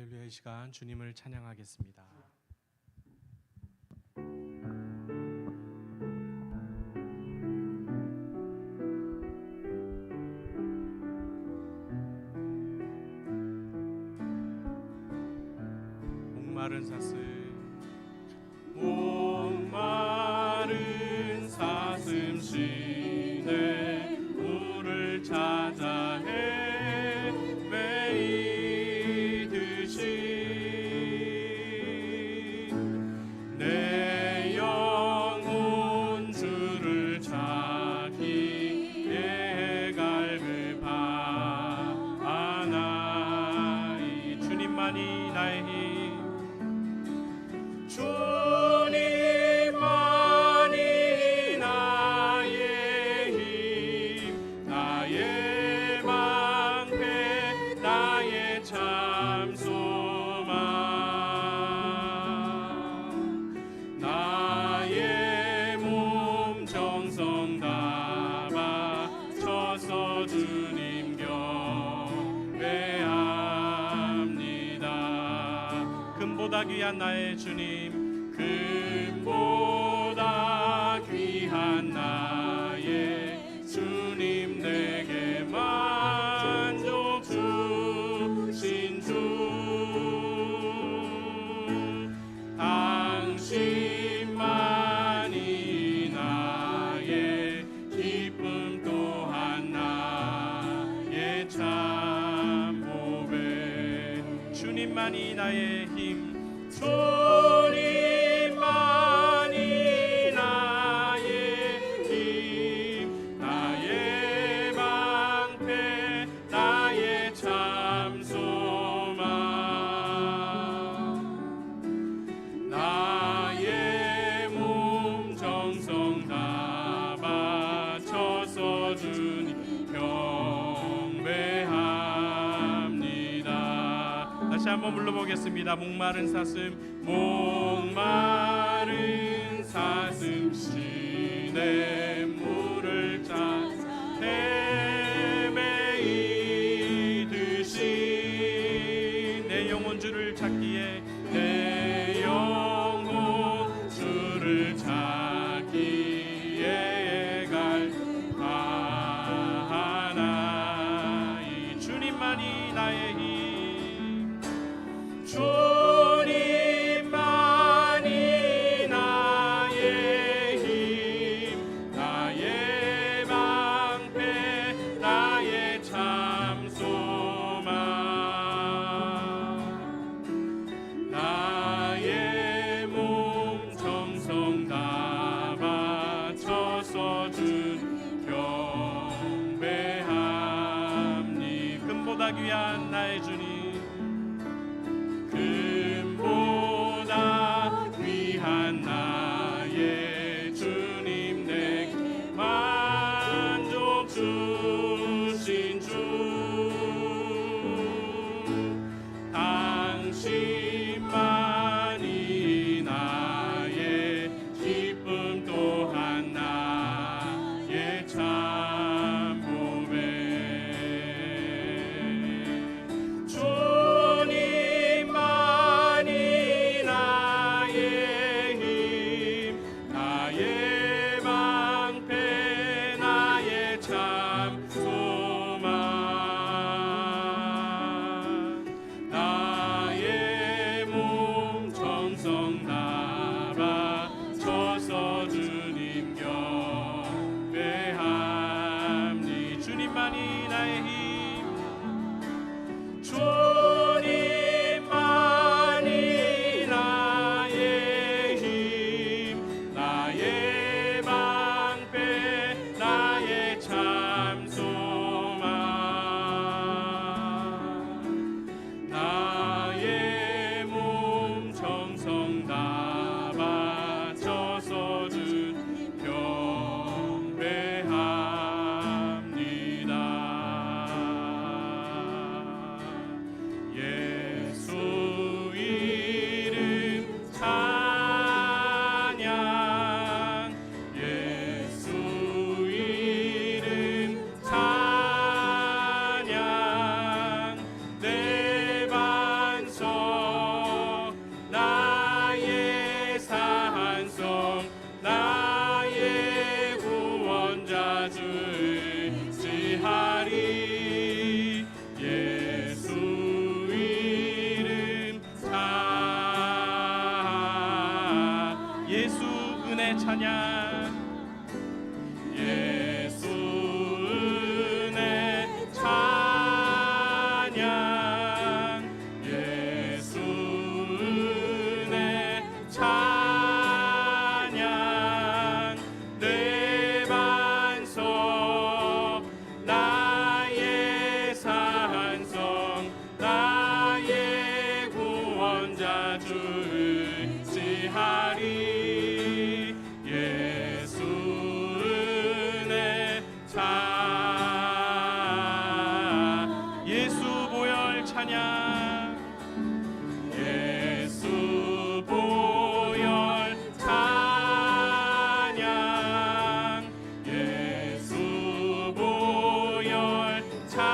할렐루야의 시간 주님을 찬양하겠습니다. 목마른 사슴 시내 물을 찾아 헤매이듯이 내 영혼 주를 찾기에 갈급하나이. 주님만이 나의 힘, 주님만이 나의 힘, 나의 방패, 나의 참 소망, 나의 몸 정성 다 바쳐서 주님 경배합니다. 금보다 귀한 나의 주님, 금보다 귀한 나의 주님, 내게 만족 주신 주, 당신만이 나의 기쁨 또한 나의 참 보배. 주님만이 나의 힘, 주님만이 나의 힘, 나의 방패, 나의 참 소망, 나의 몸 정성 다 바쳐서 주님 경배합니다. 다시 한번 불러보겠습니다. 목마른 사슴 시내 물을 찾아 헤매이듯이 내 영혼 주를 찾기에, 내 영혼 주를 찾기에 갈급하나이. 주님만이 나의 힘, 주님만이 나의 힘, 나의 방패, 나의 참 소망, 찬양. 예수 은혜 찬양. 예수 은혜 찬양. 내 반석 나의 산성 나의 구원자 주 의지하리. 예수 은혜 찬양. 예수 보혈 찬양. 예수 보혈 찬양. 예수 보혈 찬양.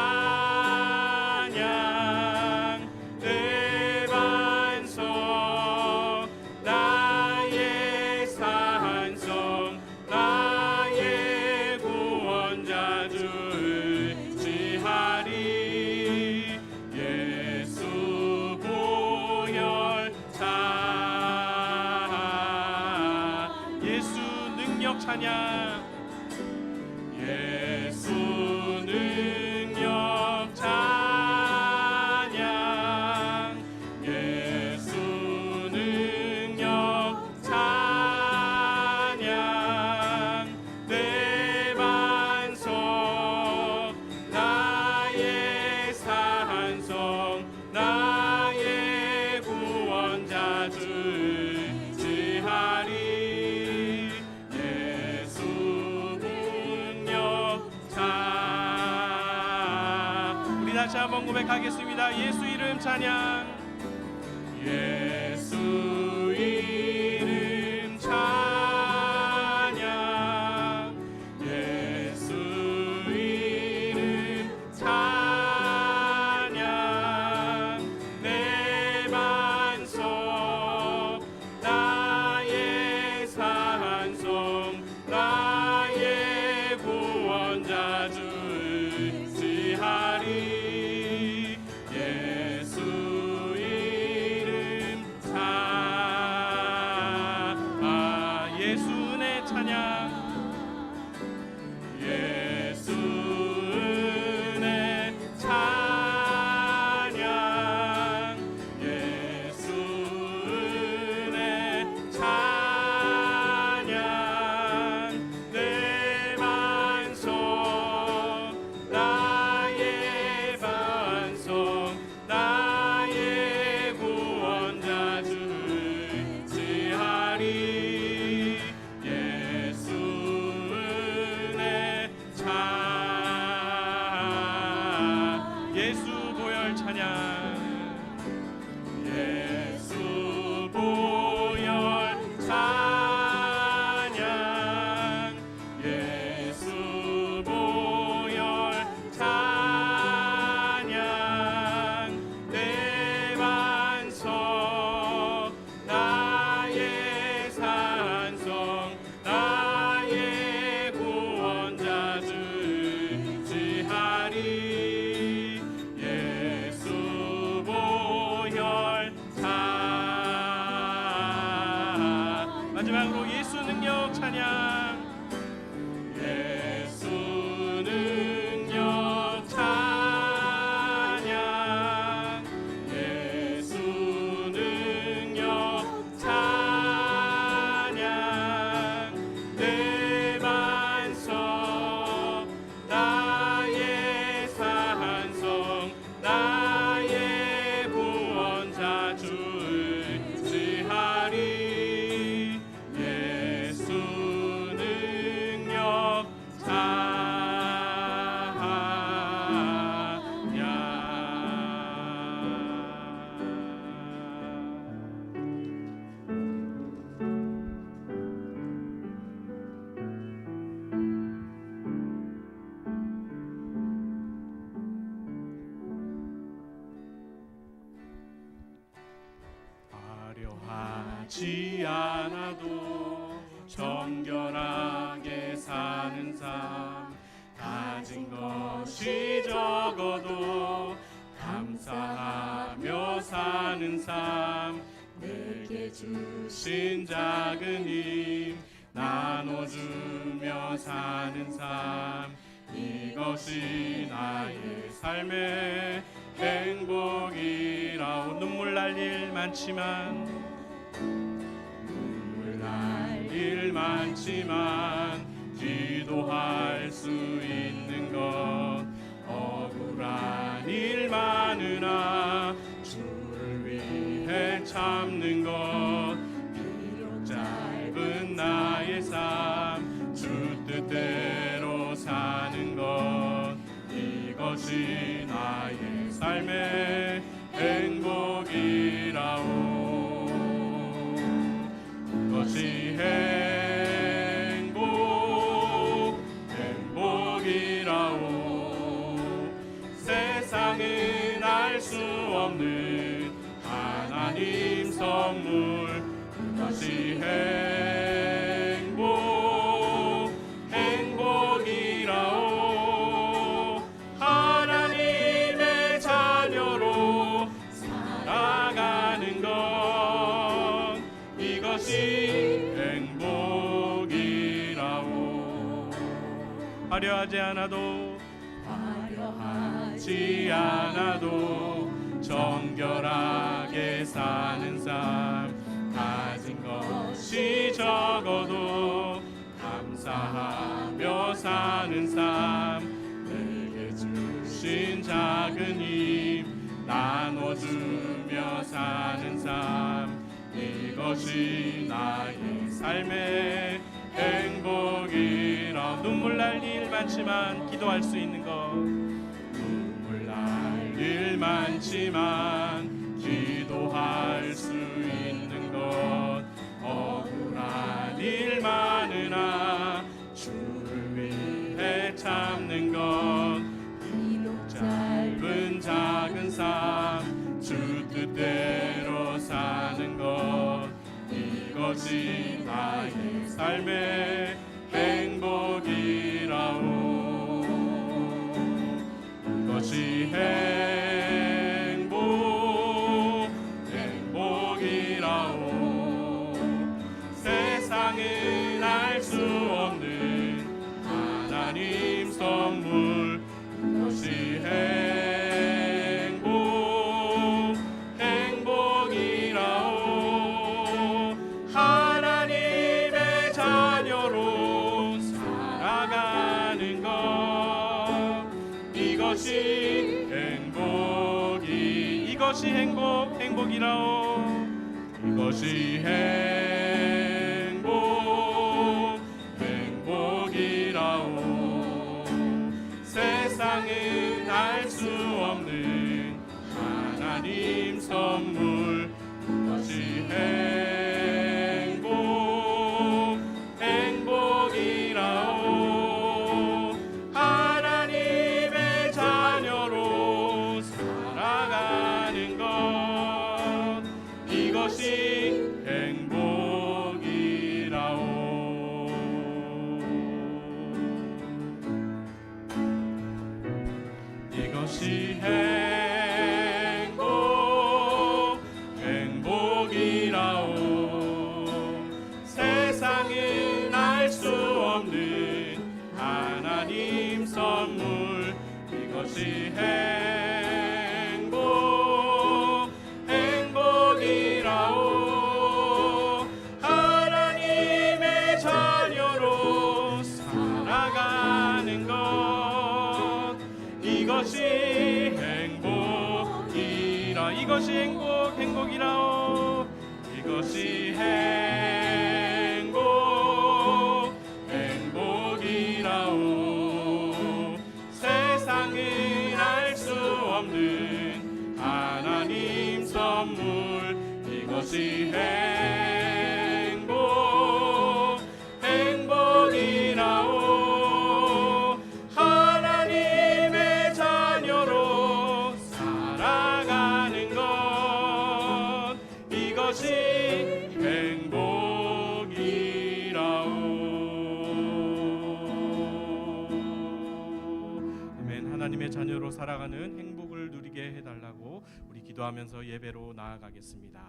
내 반석 나의 산성 나의 구원자 주 의지하리. 예수 보혈 찬양. 예수 능력 찬양. 예수 능력 찬양. 예수 능력 찬양. 내 반석 나의 산성 나의 구원자 주 의지하리. 예수 능력 찬양. 우리 다시 한번 고백하겠습니다. 예수 이름 찬양. 예수 이름 찬양. 예수 이름 찬양. 내 반석 나의 산성 나의 구원자 주 의지하리. 예수 이름 찬양. 예수 내 찬양. 예수 은혜 찬양. 예수 은혜 찬양. 내 반석 나의 반석 나의 구원자 주 의지하리. 예수 은혜 찬양. 예수 보혈 찬양. 예수 보혈 찬양. 예수 보혈 찬양. 내 반석 나의 산성 나의 구원자 주 의지하리. 예수 보혈 찬양. 마지막으로 예수 능력 찬양. 예수 능력 찬양. 예수 능력 찬양. 내 반석 나의 산성 나의 구원자 주 의지하리. 예수 능력 화려하지 않아도 정결하게 사는 삶. 가진 것이 적어도 감사하며 사는 삶. 내게 주신 작은 힘 나눠주며 사는 삶, 이것이 나의 삶의 행복이라오. 눈물 날 일 많지만, 눈물 날 일 많지만 기도할 수 있는 것, 억울한 일 많으나 주를 위해 참는 것, 비록 짧은 나의 삶 주 뜻대로 사는 것, 이것이 나의 삶의 행복이라오. 이것이 행복이라오. 세상은 알 수 없는 하나님 선물, 이것이 행복이라오. 하나님의 자녀로 살아가는 것, 이것이 행복이라오. 화려하지 않아도 정결하게 사는 삶, 가진 것이 적어도 감사하며 사는 삶, 내게 주신 작은 힘 나눠주며 사는 삶, 이것이 나의 삶의 행복이라. 눈물 날 일 많지만 기도할 수 있는 것, 눈물 날 일 많지만 기도할 수 있는 것, 억울한 일 많으나 주를 위해 참는 것, 비록 짧은 작은 삶 주 뜻대로 사는 것, 이것이 나의 삶의 행복이라오. 이것이 행복이라오. 세상은 알 수 없는 하나님 선물, 이것이 행복이라오. 하나님의 자녀로 살아가는 것, 이것이 행복이라오. 이것이 행복이라오. 세상은 알 수 없는 하나님 선물, 이것이 행복이라오. 하나님의 자녀로 살아가는 것, 이것이 행복이라오. 이것이 행복이라오. 세상은 알 수 없는 하나님 선물, 이것이 행복이라오. 하나님의 자녀로 살아가는 것, 이것이 행복이라. 이것이 행복이라오. 이것이 행복이라오. 세상은 알 수 없는 하나님 선물, 이것이 행복이라오. 하나님의 자녀로 살아가는 것, 이것이 행복이라오. 아멘. 하나님의 자녀로 살아가는 행복을 누리게 해달라고 우리 기도하면서 예배로 나아가겠습니다.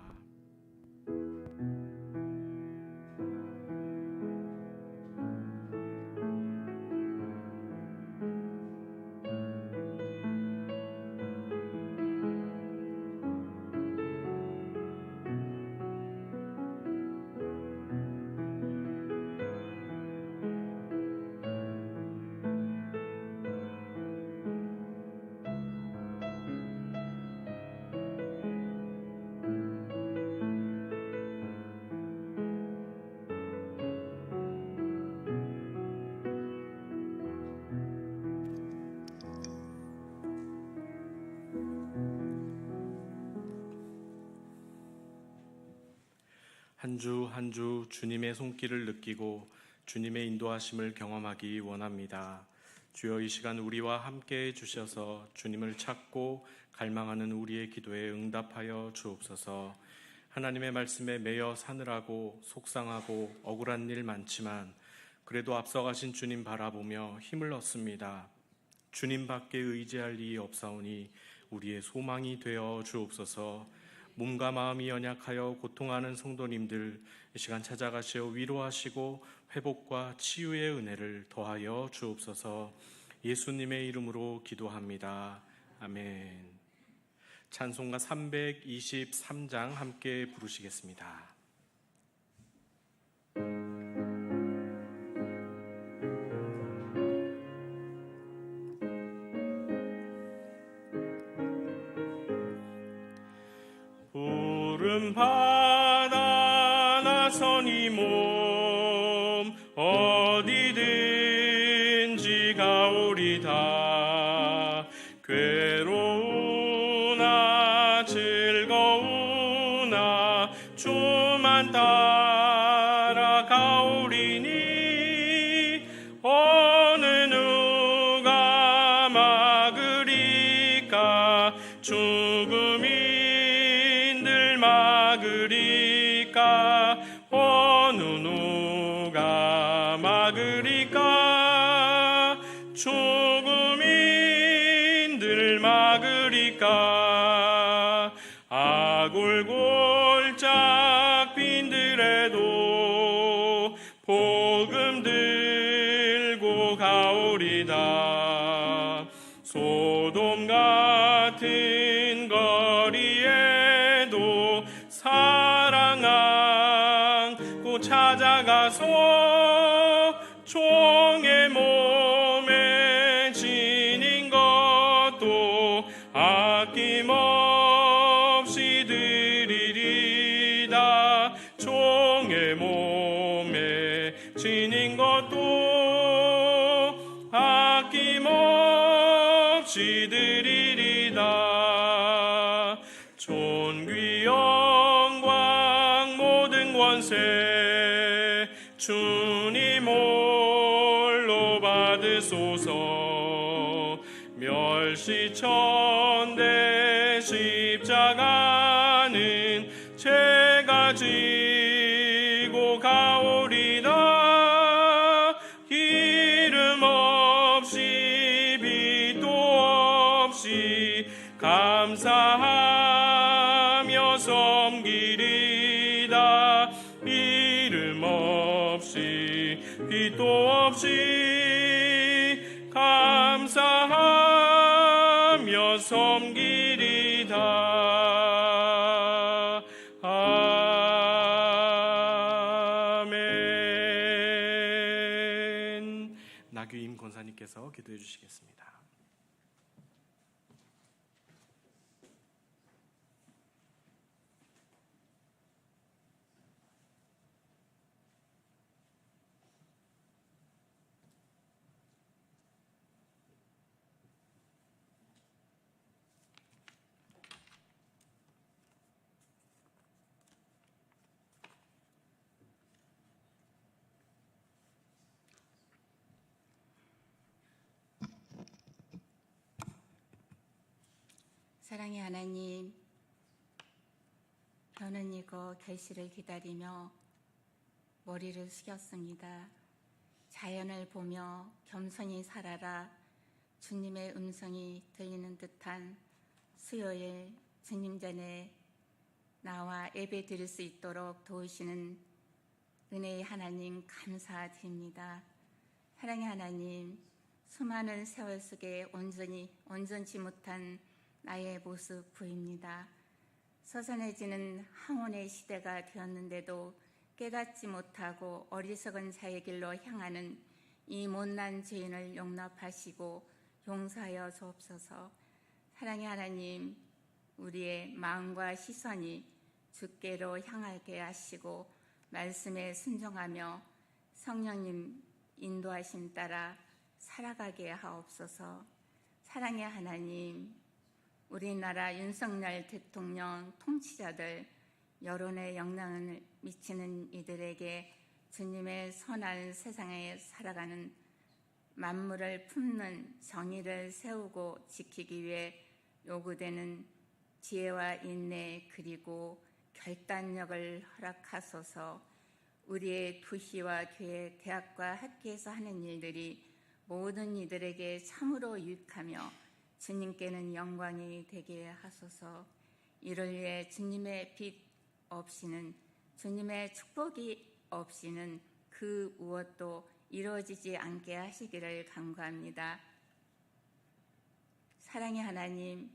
한 주 한 주 주님의 손길을 느끼고 주님의 인도하심을 경험하기 원합니다. 주여, 이 시간 우리와 함께 해주셔서 주님을 찾고 갈망하는 우리의 기도에 응답하여 주옵소서. 하나님의 말씀에 매여 사느라고 속상하고 억울한 일 많지만 그래도 앞서가신 주님 바라보며 힘을 얻습니다. 주님밖에 의지할 이이 없사오니 우리의 소망이 되어 주옵소서. 몸과 마음이 연약하여 고통하는 성도님들 이 시간 찾아가시어 위로하시고 회복과 치유의 은혜를 더하여 주옵소서. 예수님의 이름으로 기도합니다. 아멘. 찬송가 323장 함께 부르시겠습니다. 푸른 바다 나선 이 몸 어디든지 가오리다. 괴로우나 즐거우나 주만 따라가오리니 어느 누가 막으리까. 죽음인들 막으리까. 어느 누가 막으리까. 죽음인들 막으리까. 아골골짝 빈들에도 복음 들고 가오리다. 소돔 같은 거리에도 사랑 안고 찾아가서 종의 몸에 지닌 것도 아낌없이 드리리다. 종의 몸에 지닌 것도 아낌없이 드리리다. 존귀 영광 모든 권세 주님 홀로 받으소서. 멸시천대 십자가는 제가 지고 가오리다. 기름 없이 빛도 없이 감사하며 섬기리다. 이름 없이 빛도 없이 감사하며 섬기리다. 아멘. 나규임 권사님께서 기도해 주시겠습니다. 사랑의 하나님, 벼는 익어 결실을 기다리며 머리를 숙였습니다. 자연을 보며 겸손히 살아라. 주님의 음성이 들리는 듯한 수요일 주님 전에 나와 예배 드릴 수 있도록 도우시는 은혜의 하나님 감사드립니다. 사랑의 하나님, 수많은 세월 속에 온전치 못한 나의 모습 보입니다. 서산해지는 항온의 시대가 되었는데도 깨닫지 못하고 어리석은 자의 길로 향하는 이 못난 죄인을 용납하시고 용서하여 주옵소서. 사랑의 하나님, 우리의 마음과 시선이 주께로 향하게 하시고 말씀에 순종하며 성령님 인도하심 따라 살아가게 하옵소서. 사랑의 하나님, 우리나라 윤석열 대통령 통치자들 여론에 영향을 미치는 이들에게 주님의 선한 세상에 살아가는 만물을 품는 정의를 세우고 지키기 위해 요구되는 지혜와 인내 그리고 결단력을 허락하소서. 우리의 도시와 교회, 대학과 학교에서 하는 일들이 모든 이들에게 참으로 유익하며 주님께는 영광이 되게 하소서. 이를 위해 주님의 빛 없이는, 주님의 축복이 없이는 그 무엇도 이루어지지 않게 하시기를 간구합니다. 사랑의 하나님,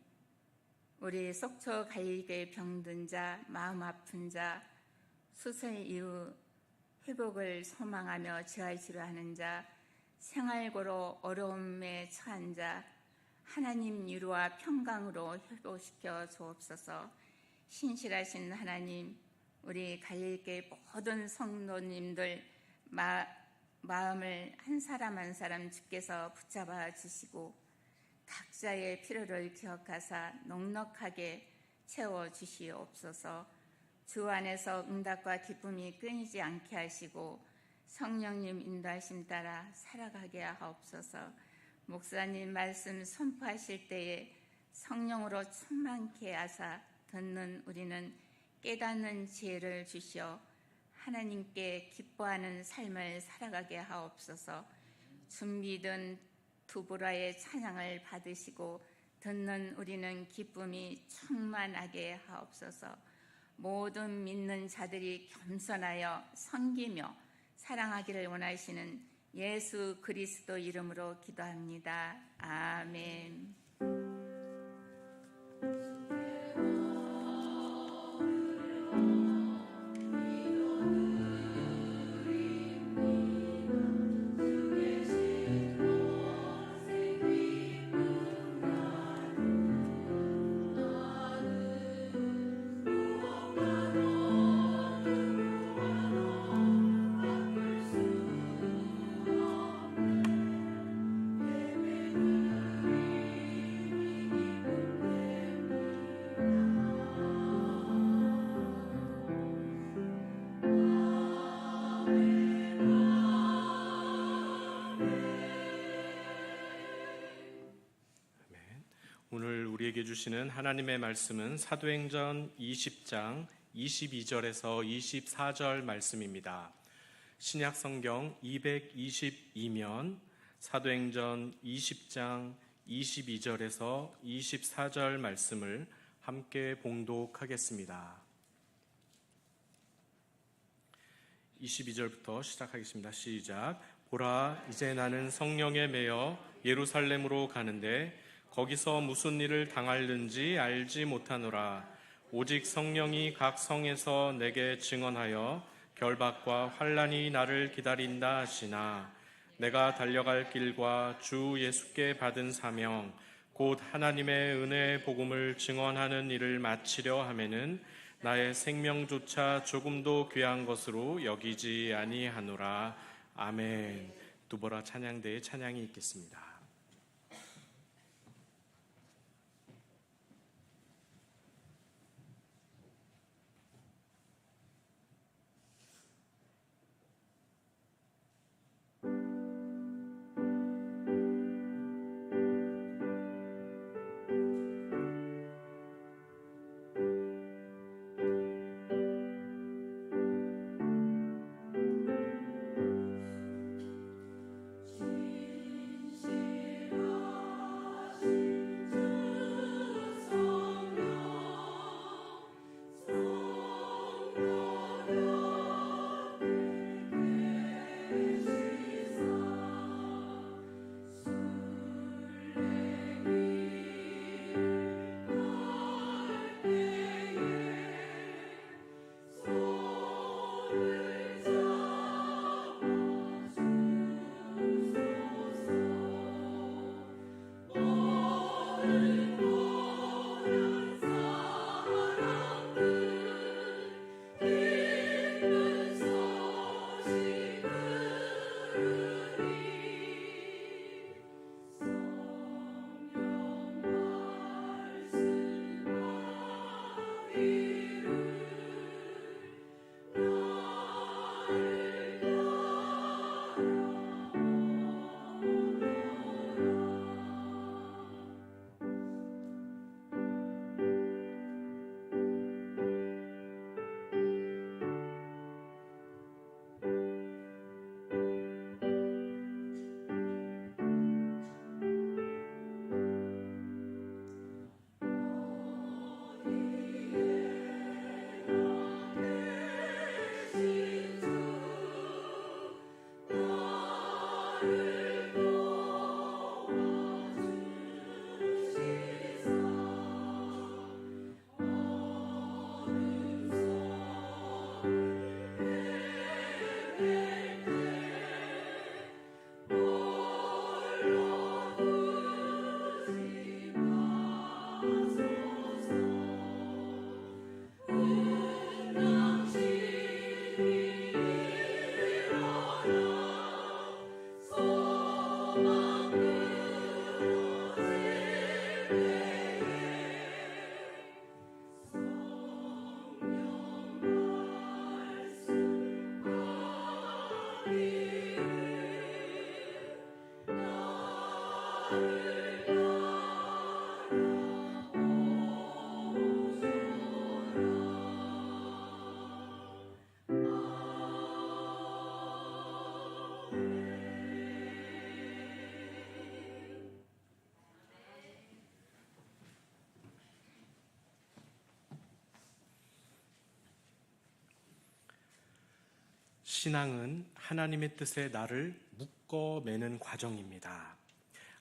우리 속초 갈릴교회 병든 자, 마음 아픈 자, 수술 이후 회복을 소망하며 재활 치료하는 자, 생활고로 어려움에 처한 자, 하나님 위로와 평강으로 회복시켜 주옵소서. 신실하신 하나님, 우리 갈릴교회 모든 성도님들 마음을 한 사람 한 사람 주께서 붙잡아 주시고 각자의 필요를 기억하사 넉넉하게 채워주시옵소서. 주 안에서 응답과 기쁨이 끊이지 않게 하시고 성령님 인도하심 따라 살아가게 하옵소서. 목사님 말씀 선포하실 때에 성령으로 충만케 하사 듣는 우리는 깨닫는 지혜를 주시어 하나님께 기뻐하는 삶을 살아가게 하옵소서. 준비된 두보라의 찬양을 받으시고 듣는 우리는 기쁨이 충만하게 하옵소서. 모든 믿는 자들이 겸손하여 섬기며 사랑하기를 원하시는 예수 그리스도 이름으로 기도합니다. 아멘. 오늘 우리에게 주시는 하나님의 말씀은 사도행전 20장 22절에서 24절 말씀입니다. 신약 성경 222면 사도행전 20장 22절에서 24절 말씀을 함께 봉독하겠습니다. 22절부터 시작하겠습니다. 시작. 보라, 이제 나는 성령에 매여 예루살렘으로 가는데 거기서 무슨 일을 당할는지 알지 못하노라. 오직 성령이 각 성에서 내게 증언하여 결박과 환난이 나를 기다린다 하시나 내가 달려갈 길과 주 예수께 받은 사명 곧 하나님의 은혜의 복음을 증언하는 일을 마치려 하면은 나의 생명조차 조금도 귀한 것으로 여기지 아니하노라. 아멘. 두보라 찬양대의 찬양이 있겠습니다. 신앙은 하나님의 뜻에 나를 묶어매는 과정입니다.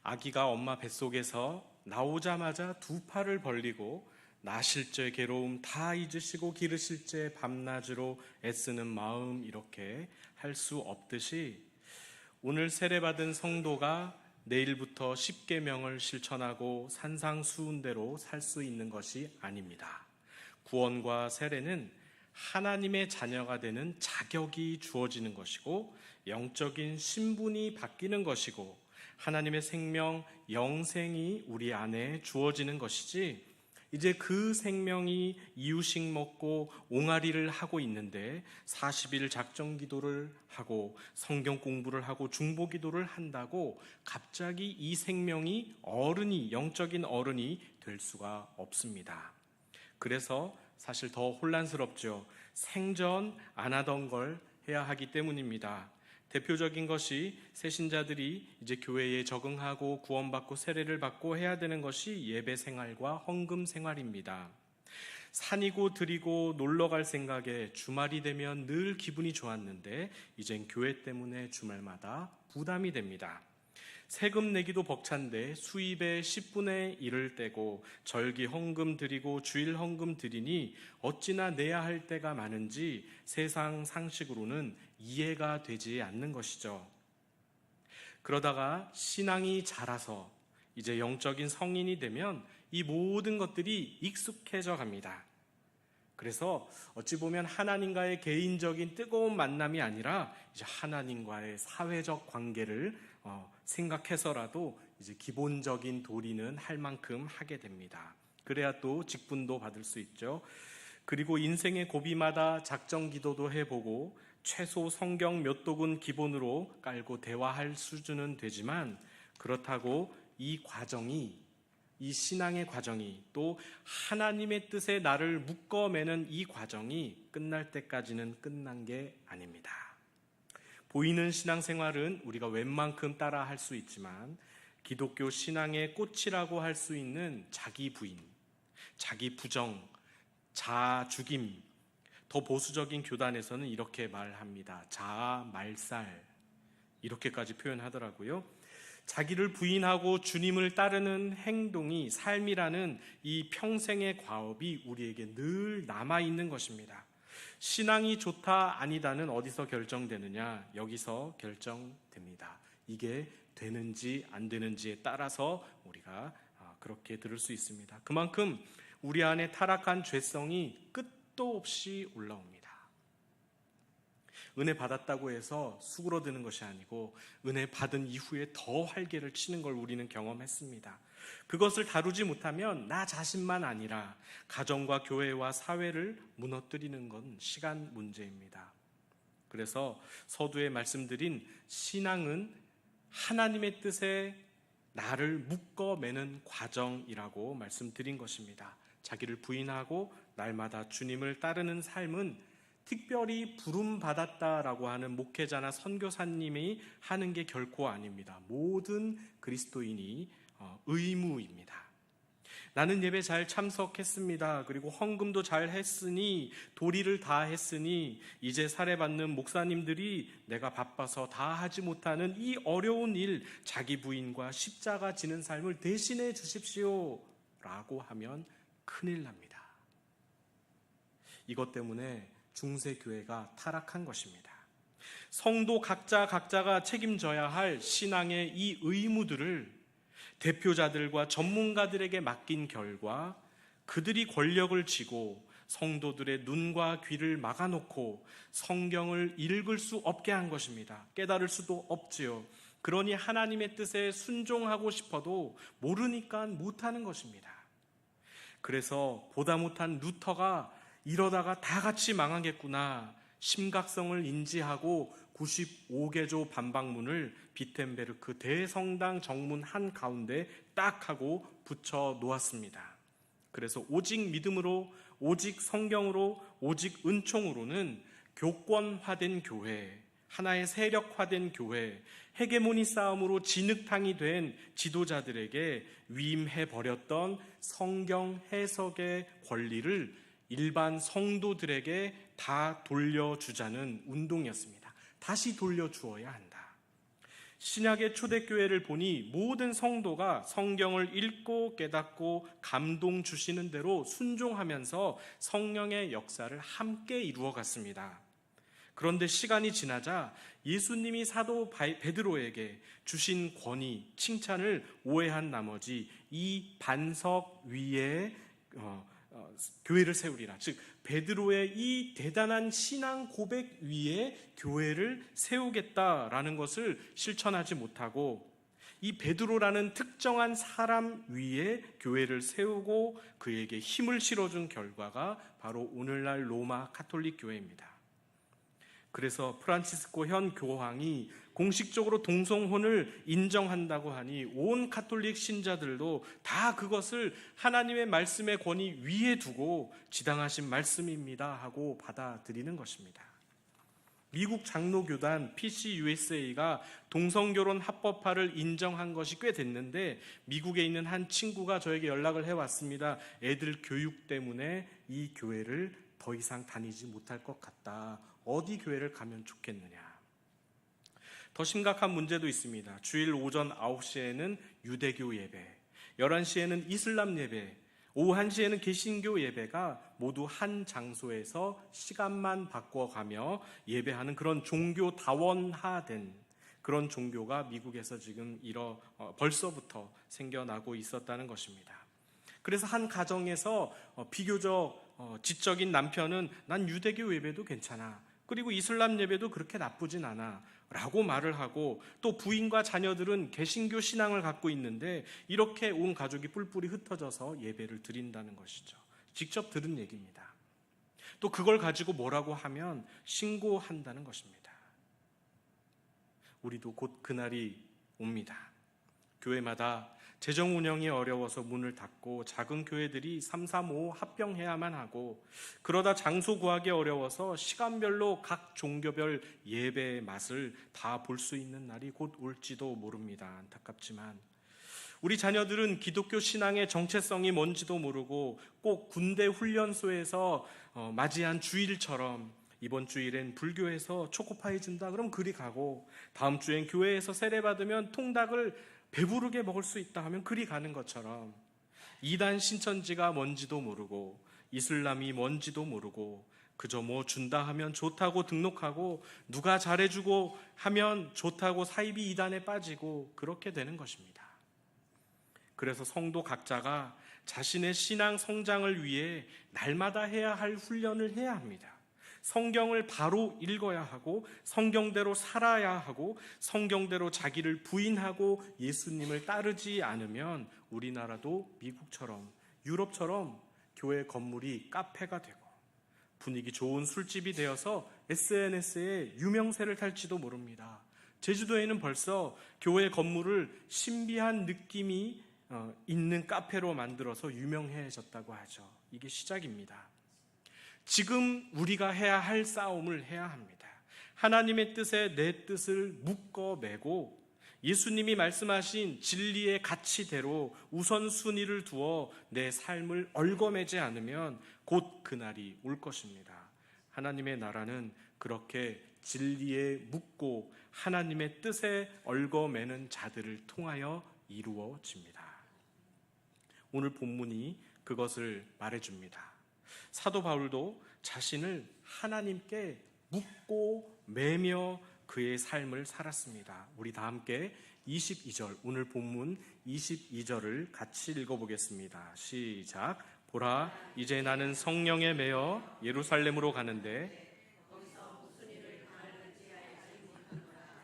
아기가 엄마 뱃속에서 나오자마자 두 팔을 벌리고 나실 제 괴로움 다 잊으시고 기르실 제 밤낮으로 애쓰는 마음, 이렇게 할 수 없듯이 오늘 세례받은 성도가 내일부터 십계명을 실천하고 산상수훈대로 살 수 있는 것이 아닙니다. 구원과 세례는 하나님의 자녀가 되는 자격이 주어지는 것이고 영적인 신분이 바뀌는 것이고 하나님의 생명, 영생이 우리 안에 주어지는 것이지, 이제 그 생명이 이유식 먹고 옹알이를 하고 있는데 40일 작정 기도를 하고 성경 공부를 하고 중보 기도를 한다고 갑자기 이 생명이 어른이, 영적인 어른이 될 수가 없습니다. 그래서 사실 더 혼란스럽죠. 생전 안 하던 걸 해야 하기 때문입니다. 대표적인 것이 새신자들이 이제 교회에 적응하고 구원받고 세례를 받고 해야 되는 것이 예배 생활과 헌금 생활입니다. 산이고 들이고 놀러 갈 생각에 주말이 되면 늘 기분이 좋았는데 이젠 교회 때문에 주말마다 부담이 됩니다. 세금 내기도 벅찬데 수입의 10분의 1을 떼고 절기 헌금 드리고 주일 헌금 드리니 어찌나 내야 할 때가 많은지 세상 상식으로는 이해가 되지 않는 것이죠. 그러다가 신앙이 자라서 이제 영적인 성인이 되면 이 모든 것들이 익숙해져 갑니다. 그래서 어찌 보면 하나님과의 개인적인 뜨거운 만남이 아니라 이제 하나님과의 사회적 관계를 생각해서라도 이제 기본적인 도리는 할 만큼 하게 됩니다. 그래야 또 직분도 받을 수 있죠. 그리고 인생의 고비마다 작정 기도도 해보고 최소 성경 몇 독은 기본으로 깔고 대화할 수준은 되지만, 그렇다고 이 과정이, 이 신앙의 과정이, 또 하나님의 뜻에 나를 묶어매는 이 과정이 끝날 때까지는 끝난 게 아닙니다. 보이는 신앙생활은 우리가 웬만큼 따라 할 수 있지만 기독교 신앙의 꽃이라고 할 수 있는 자기 부인, 자기 부정, 자아 죽임, 더 보수적인 교단에서는 이렇게 말합니다. 자아 말살, 이렇게까지 표현하더라고요. 자기를 부인하고 주님을 따르는 행동이, 삶이라는 이 평생의 과업이 우리에게 늘 남아있는 것입니다. 신앙이 좋다 아니다는 어디서 결정되느냐? 여기서 결정됩니다. 이게 되는지 안 되는지에 따라서 우리가 그렇게 들을 수 있습니다. 그만큼 우리 안에 타락한 죄성이 끝도 없이 올라옵니다. 은혜 받았다고 해서 수그러드는 것이 아니고 은혜 받은 이후에 더 활개를 치는 걸 우리는 경험했습니다. 그것을 다루지 못하면 나 자신만 아니라 가정과 교회와 사회를 무너뜨리는 건 시간 문제입니다. 그래서 서두에 말씀드린 신앙은 하나님의 뜻에 나를 묶어매는 과정이라고 말씀드린 것입니다. 자기를 부인하고 날마다 주님을 따르는 삶은 특별히 부름받았다라고 하는 목회자나 선교사님이 하는 게 결코 아닙니다. 모든 그리스도인이 의무입니다. 나는 예배 잘 참석했습니다. 그리고 헌금도 잘 했으니, 도리를 다 했으니 이제 사례받는 목사님들이 내가 바빠서 다 하지 못하는 이 어려운 일, 자기 부인과 십자가 지는 삶을 대신해 주십시오 라고 하면 큰일 납니다. 이것 때문에 중세교회가 타락한 것입니다. 성도 각자가 책임져야 할 신앙의 이 의무들을 대표자들과 전문가들에게 맡긴 결과 그들이 권력을 쥐고 성도들의 눈과 귀를 막아놓고 성경을 읽을 수 없게 한 것입니다. 깨달을 수도 없지요. 그러니 하나님의 뜻에 순종하고 싶어도 모르니까 못하는 것입니다. 그래서 보다 못한 루터가 이러다가 다 같이 망하겠구나 심각성을 인지하고 95개조 반박문을 비텐베르크 대성당 정문 한가운데 딱 하고 붙여 놓았습니다. 그래서 오직 믿음으로, 오직 성경으로, 오직 은총으로는 교권화된 교회, 하나의 세력화된 교회, 헤게모니 싸움으로 진흙탕이 된 지도자들에게 위임해버렸던 성경 해석의 권리를 일반 성도들에게 다 돌려주자는 운동이었습니다. 다시 돌려주어야 한다. 신약의 초대교회를 보니 모든 성도가 성경을 읽고 깨닫고 감동 주시는 대로 순종하면서 성령의 역사를 함께 이루어갔습니다. 그런데 시간이 지나자 예수님이 사도 베드로에게 주신 권위, 칭찬을 오해한 나머지 이 반석 위에 교회를 세우리라. 즉 베드로의 이 대단한 신앙 고백 위에 교회를 세우겠다라는 것을 실천하지 못하고 이 베드로라는 특정한 사람 위에 교회를 세우고 그에게 힘을 실어준 결과가 바로 오늘날 로마 가톨릭 교회입니다. 그래서 프란치스코 현 교황이 공식적으로 동성혼을 인정한다고 하니 온 가톨릭 신자들도 다 그것을 하나님의 말씀의 권위 위에 두고 지당하신 말씀입니다 하고 받아들이는 것입니다. 미국 장로교단 PCUSA가 동성결혼 합법화를 인정한 것이 꽤 됐는데 미국에 있는 한 친구가 저에게 연락을 해왔습니다. 애들 교육 때문에 이 교회를 더 이상 다니지 못할 것 같다. 어디 교회를 가면 좋겠느냐. 더 심각한 문제도 있습니다. 주일 오전 9시에는 유대교 예배, 11시에는 이슬람 예배, 오후 1시에는 개신교 예배가 모두 한 장소에서 시간만 바꿔가며 예배하는 그런 종교 다원화된 그런 종교가 미국에서 지금 벌써부터 생겨나고 있었다는 것입니다. 그래서 한 가정에서 비교적 지적인 남편은 난 유대교 예배도 괜찮아. 그리고 이슬람 예배도 그렇게 나쁘진 않아 라고 말을 하고 또 부인과 자녀들은 개신교 신앙을 갖고 있는데 이렇게 온 가족이 뿔뿔이 흩어져서 예배를 드린다는 것이죠. 직접 들은 얘기입니다. 또 그걸 가지고 뭐라고 하면 신고한다는 것입니다. 우리도 곧 그날이 옵니다. 교회마다 재정 운영이 어려워서 문을 닫고 작은 교회들이 335 합병해야만 하고 그러다 장소 구하기 어려워서 시간별로 각 종교별 예배의 맛을 다 볼 수 있는 날이 곧 올지도 모릅니다. 안타깝지만 우리 자녀들은 기독교 신앙의 정체성이 뭔지도 모르고 꼭 군대 훈련소에서 맞이한 주일처럼 이번 주일엔 불교에서 초코파이 준다 그럼 그리 가고 다음 주엔 교회에서 세례받으면 통닭을 배부르게 먹을 수 있다 하면 그리 가는 것처럼 이단 신천지가 뭔지도 모르고 이슬람이 뭔지도 모르고 그저 뭐 준다 하면 좋다고 등록하고 누가 잘해주고 하면 좋다고 사이비 이단에 빠지고 그렇게 되는 것입니다. 그래서 성도 각자가 자신의 신앙 성장을 위해 날마다 해야 할 훈련을 해야 합니다. 성경을 바로 읽어야 하고 성경대로 살아야 하고 성경대로 자기를 부인하고 예수님을 따르지 않으면 우리나라도 미국처럼 유럽처럼 교회 건물이 카페가 되고 분위기 좋은 술집이 되어서 SNS에 유명세를 탈지도 모릅니다. 제주도에는 벌써 교회 건물을 신비한 느낌이 있는 카페로 만들어서 유명해졌다고 하죠. 이게 시작입니다. 지금 우리가 해야 할 싸움을 해야 합니다. 하나님의 뜻에 내 뜻을 묶어매고 예수님이 말씀하신 진리의 가치대로 우선순위를 두어 내 삶을 얽어매지 않으면 곧 그날이 올 것입니다. 하나님의 나라는 그렇게 진리에 묶고 하나님의 뜻에 얽어매는 자들을 통하여 이루어집니다. 오늘 본문이 그것을 말해줍니다. 사도 바울도 자신을 하나님께 묶고 매며 그의 삶을 살았습니다. 우리 다 함께 22절, 오늘 본문 22절을 같이 읽어보겠습니다. 시작. 보라, 이제 나는 성령에 매여 예루살렘으로 가는데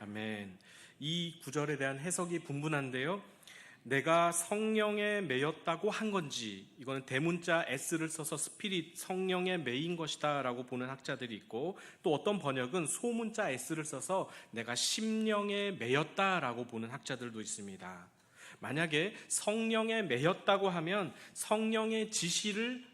아멘. 이 구절에 대한 해석이 분분한데요. 내가 성령에 매였다고 한 건지, 이거는 대문자 S를 써서 스피릿, 성령에 매인 것이다 라고 보는 학자들이 있고, 또 어떤 번역은 소문자 S를 써서 내가 심령에 매였다라고 보는 학자들도 있습니다. 만약에 성령에 매였다고 하면 성령의 지시를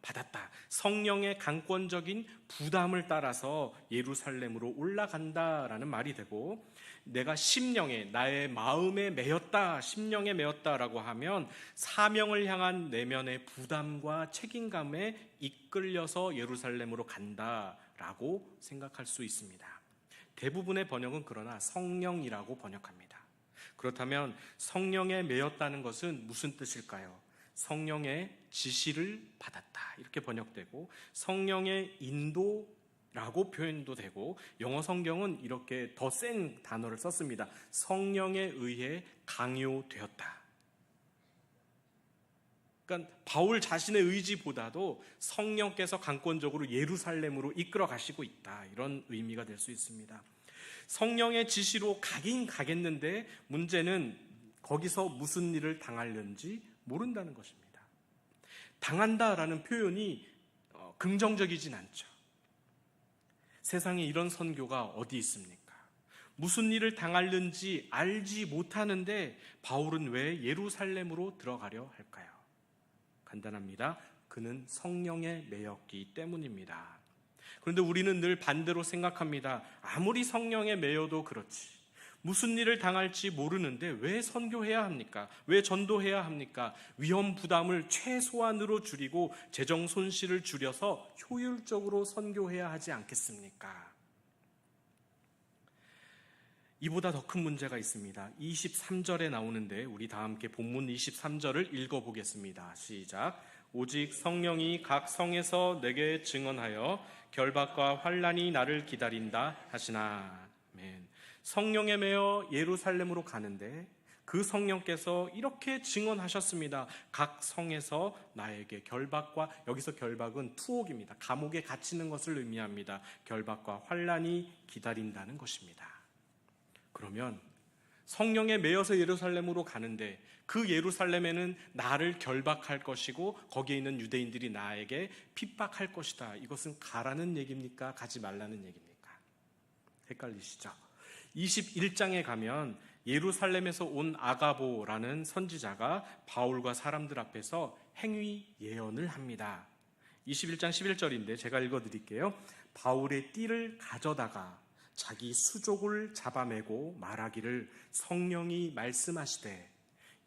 받았다, 성령의 강권적인 부담을 따라서 예루살렘으로 올라간다라는 말이 되고, 내가 심령에, 나의 마음에 매였다, 심령에 매였다라고 하면 사명을 향한 내면의 부담과 책임감에 이끌려서 예루살렘으로 간다라고 생각할 수 있습니다. 대부분의 번역은 그러나 성령이라고 번역합니다. 그렇다면 성령에 매였다는 것은 무슨 뜻일까요? 성령의 지시를 받았다 이렇게 번역되고, 성령의 인도라고 표현도 되고, 영어 성경은 이렇게 더 센 단어를 썼습니다. 성령에 의해 강요되었다. 그러니까 바울 자신의 의지보다도 성령께서 강권적으로 예루살렘으로 이끌어 가시고 있다, 이런 의미가 될 수 있습니다. 성령의 지시로 가긴 가겠는데 문제는 거기서 무슨 일을 당하려는지 모른다는 것입니다. 당한다라는 표현이 긍정적이진 않죠. 세상에 이런 선교가 어디 있습니까? 무슨 일을 당하려는지 알지 못하는데 바울은 왜 예루살렘으로 들어가려 할까요? 간단합니다. 그는 성령에 매였기 때문입니다. 그런데 우리는 늘 반대로 생각합니다. 아무리 성령에 매여도 그렇지, 무슨 일을 당할지 모르는데 왜 선교해야 합니까? 왜 전도해야 합니까? 위험 부담을 최소한으로 줄이고 재정 손실을 줄여서 효율적으로 선교해야 하지 않겠습니까? 이보다 더 큰 문제가 있습니다. 23절에 나오는데 우리 다 함께 본문 23절을 읽어보겠습니다. 시작. 오직 성령이 각 성에서 내게 증언하여 결박과 환난이 나를 기다린다 하시나. 아멘. 성령에 매여 예루살렘으로 가는데 그 성령께서 이렇게 증언하셨습니다. 각 성에서 나에게 결박과, 여기서 결박은 투옥입니다. 감옥에 갇히는 것을 의미합니다. 결박과 환난이 기다린다는 것입니다. 그러면 성령에 매여서 예루살렘으로 가는데 그 예루살렘에는 나를 결박할 것이고 거기에 있는 유대인들이 나에게 핍박할 것이다. 이것은 가라는 얘기입니까? 가지 말라는 얘기입니까? 헷갈리시죠? 21장에 가면 예루살렘에서 온 아가보라는 선지자가 바울과 사람들 앞에서 행위 예언을 합니다. 21장 11절인데 제가 읽어드릴게요. 바울의 띠를 가져다가 자기 수족을 잡아매고 말하기를 성령이 말씀하시되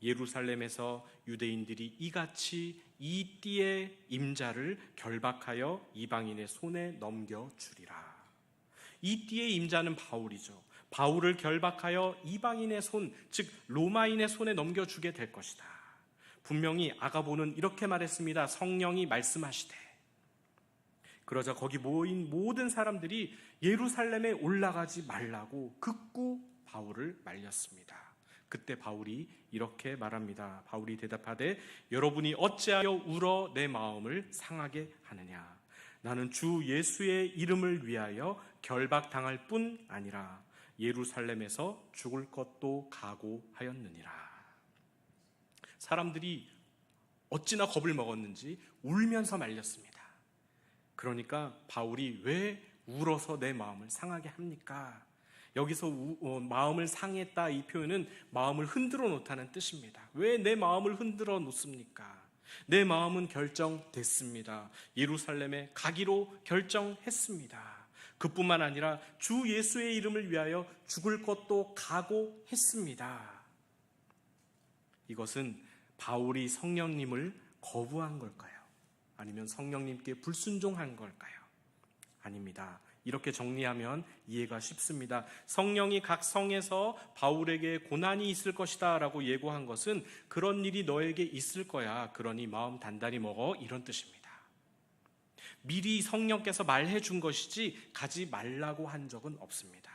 예루살렘에서 유대인들이 이같이 이 띠의 임자를 결박하여 이방인의 손에 넘겨주리라. 이 띠의 임자는 바울이죠. 바울을 결박하여 이방인의 손, 즉 로마인의 손에 넘겨주게 될 것이다. 분명히 아가보는 이렇게 말했습니다. 성령이 말씀하시되. 그러자 거기 모인 모든 사람들이 예루살렘에 올라가지 말라고 극구 바울을 말렸습니다. 그때 바울이 이렇게 말합니다. 바울이 대답하되 여러분이 어찌하여 울어 내 마음을 상하게 하느냐. 나는 주 예수의 이름을 위하여 결박당할 뿐 아니라 예루살렘에서 죽을 것도 각오하였느니라. 사람들이 어찌나 겁을 먹었는지 울면서 말렸습니다. 그러니까 바울이 왜 울어서 내 마음을 상하게 합니까? 여기서 마음을 상했다, 이 표현은 마음을 흔들어 놓다는 뜻입니다. 왜 내 마음을 흔들어 놓습니까? 내 마음은 결정됐습니다. 예루살렘에 가기로 결정했습니다. 그뿐만 아니라 주 예수의 이름을 위하여 죽을 것도 각오했습니다. 이것은 바울이 성령님을 거부한 걸까요? 아니면 성령님께 불순종한 걸까요? 아닙니다. 이렇게 정리하면 이해가 쉽습니다. 성령이 각 성에서 바울에게 고난이 있을 것이다 라고 예고한 것은 그런 일이 너에게 있을 거야, 그러니 마음 단단히 먹어, 이런 뜻입니다. 미리 성령께서 말해 준 것이지 가지 말라고 한 적은 없습니다.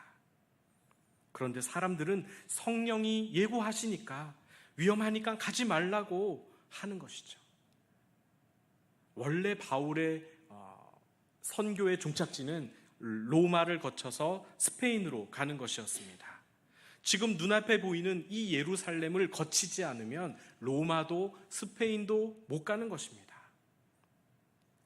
그런데 사람들은 성령이 예고하시니까, 위험하니까 가지 말라고 하는 것이죠. 원래 바울의 선교의 종착지는 로마를 거쳐서 스페인으로 가는 것이었습니다. 지금 눈앞에 보이는 이 예루살렘을 거치지 않으면 로마도 스페인도 못 가는 것입니다.